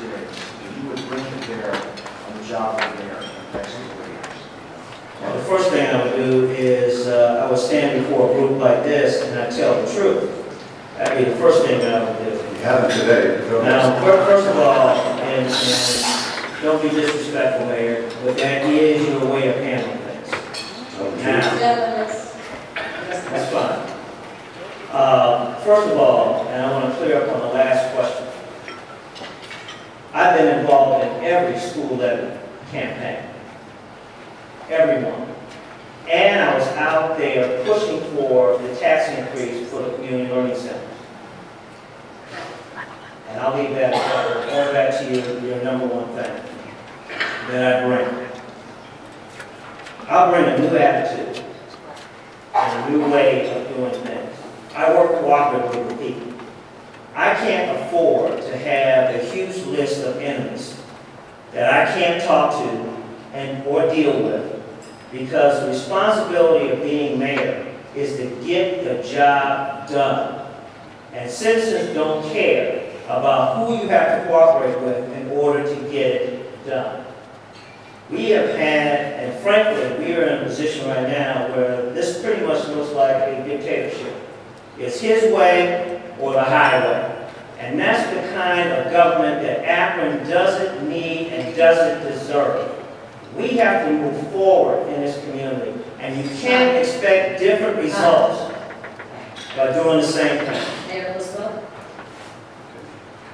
experience that you would bring to bear on the job of the mayor in the next 4 years? Well, the first thing I would do is I would stand before a group like this and I'd tell the truth. That'd be the first thing that I would do. You haven't today. Now, first of all, and don't be disrespectful, Mayor, but that is your way of handling things. Now, that's fine. First of all, and I want to clear up on the last question, I've been involved in every school levy campaign. Everyone. And I was out there pushing for the tax increase for the community learning centers. And I'll leave that all back to you, your number one thing that I bring. I'll bring a new attitude and a new way of doing things. I work cooperatively with people. I can't afford to have a huge list of enemies that I can't talk to or deal with, because the responsibility of being mayor is to get the job done. And citizens don't care about who you have to cooperate with in order to get it done. We have had, and frankly, we are in a position right now where this pretty much looks like a dictatorship. It's his way or the highway. And that's the kind of government that Akron doesn't need and doesn't deserve. We have to move forward in this community, and you can't expect different results by doing the same thing.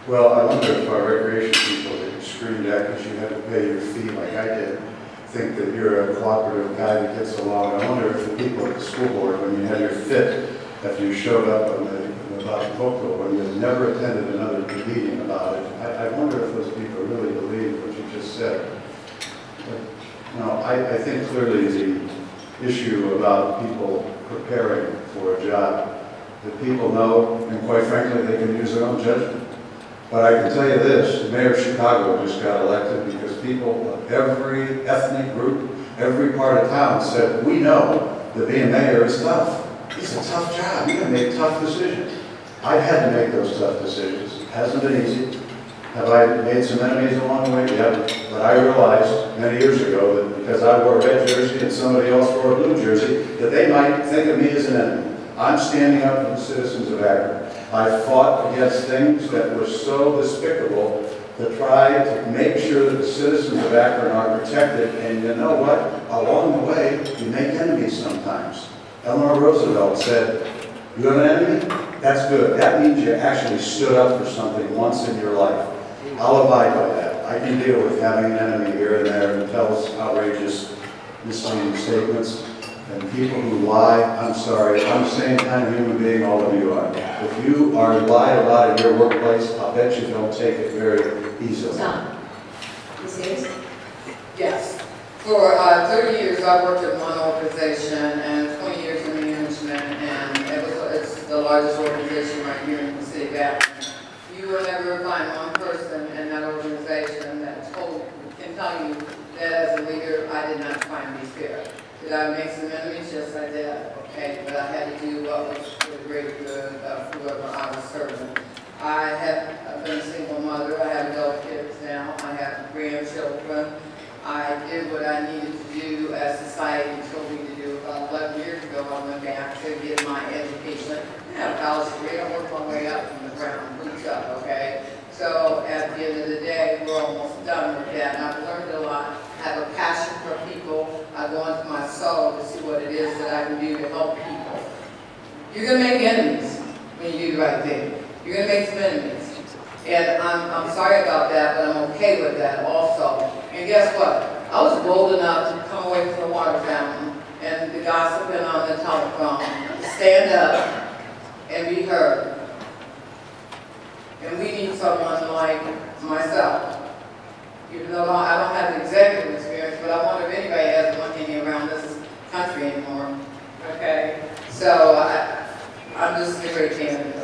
Well, I wonder if our recreation people that you screamed at because you had to pay your fee like I did think that you're a cooperative guy that gets along. I wonder if the people at the school board, when you had your fit after you showed up on about Cocoa, when you had never attended another meeting about it, I wonder if those people really believe what you just said. But, no, I think clearly the issue about people preparing for a job, that people know, and quite frankly, they can use their own judgment. But I can tell you this, the mayor of Chicago just got elected because people of every ethnic group, every part of town said, we know that being mayor is tough. It's a tough job. You can make tough decisions. I've had to make those tough decisions. It hasn't been easy. Have I made some enemies along the way? Yeah. But I realized many years ago that because I wore a red jersey and somebody else wore a blue jersey, that they might think of me as an enemy. I'm standing up for the citizens of Akron. I fought against things that were so despicable to try to make sure that the citizens of Akron are protected. And you know what? Along the way, you make enemies sometimes. Eleanor Roosevelt said, you have an enemy? That's good. That means you actually stood up for something once in your life. I'll abide by that. I can deal with having an enemy here and there and tells outrageous, misleading statements. And people who lie, I'm sorry, I'm the same kind of human being all of you are. If you are lied about in your workplace, I'll bet you don't take it very easily. Tom, yes. For 30 years I worked in one organization and 20 years in management, and it's the largest organization right here in the city of Akron. You will never find one person in that organization that can tell you that as a leader I did not find me fair. Did I make some enemies? Yes, I did. Okay, but I had to do what was for the greater good of whoever I was serving. I've been a single mother. I have adult kids now. I have grandchildren. I did what I needed to do as society told me to do. About 11 years ago, I went back to get my education. I have a college degree. I worked my way up from the ground, boots up, okay? So at the end of the day, we're almost done with that. And I've learned a lot. I have a passion for people. I go into my soul to see what it is that I can do to help people. You're going to make enemies when you do the right thing. You're going to make some enemies. And I'm sorry about that, but I'm okay with that also. And guess what? I was bold enough to come away from the water fountain and the gossiping on the telephone, to stand up and be heard. And we need someone like myself. Even though I don't have the executive experience, but I wonder if anybody has one hanging around this country anymore. Okay? So I'm just a great candidate.